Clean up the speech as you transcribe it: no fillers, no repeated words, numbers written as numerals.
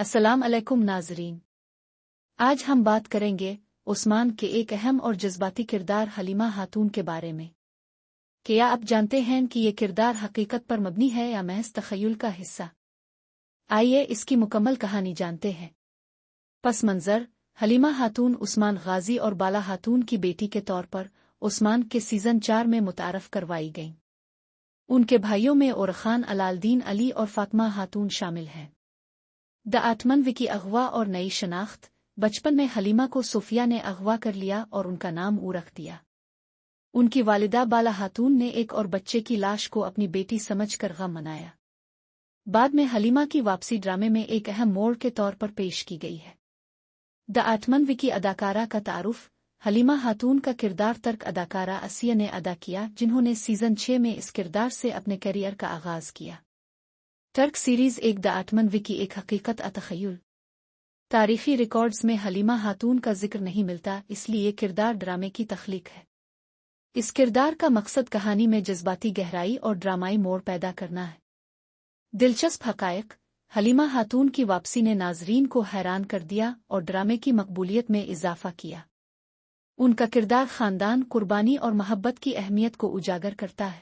السلام علیکم ناظرین، آج ہم بات کریں گے عثمان کے ایک اہم اور جذباتی کردار حلیمہ خاتون کے بارے میں۔ کیا آپ جانتے ہیں کہ یہ کردار حقیقت پر مبنی ہے یا محض تخیل کا حصہ؟ آئیے اس کی مکمل کہانی جانتے ہیں۔ پس منظر: حلیمہ خاتون عثمان غازی اور بالا خاتون کی بیٹی کے طور پر عثمان کے سیزن 4 میں متعارف کروائی گئیں۔ ان کے بھائیوں میں اورخان الالدین علی اور فاطمہ خاتون شامل ہیں۔ د کی اغوا اور نئی شناخت: بچپن میں حلیمہ کو صفیہ نے اغوا کر لیا اور ان کا نام او رکھ دیا۔ ان کی والدہ بالا خاتون نے ایک اور بچے کی لاش کو اپنی بیٹی سمجھ کر غم منایا۔ بعد میں حلیمہ کی واپسی ڈرامے میں ایک اہم موڑ کے طور پر پیش کی گئی ہے۔ د کی اداکارہ کا تعارف: حلیمہ خاتون کا کردار ترک اداکارہ اسیہ نے ادا کیا، جنہوں نے سیزن 6 میں اس کردار سے اپنے کیریئر کا آغاز کیا۔ ترک سیریز ایک د کی ایک حقیقت تخیل۔ تاریخی ریکارڈز میں حلیمہ خاتون کا ذکر نہیں ملتا، اس لیے یہ کردار ڈرامے کی تخلیق ہے۔ اس کردار کا مقصد کہانی میں جذباتی گہرائی اور ڈرامائی موڑ پیدا کرنا ہے۔ دلچسپ حقائق: حلیمہ خاتون کی واپسی نے ناظرین کو حیران کر دیا اور ڈرامے کی مقبولیت میں اضافہ کیا۔ ان کا کردار خاندان، قربانی اور محبت کی اہمیت کو اجاگر کرتا ہے۔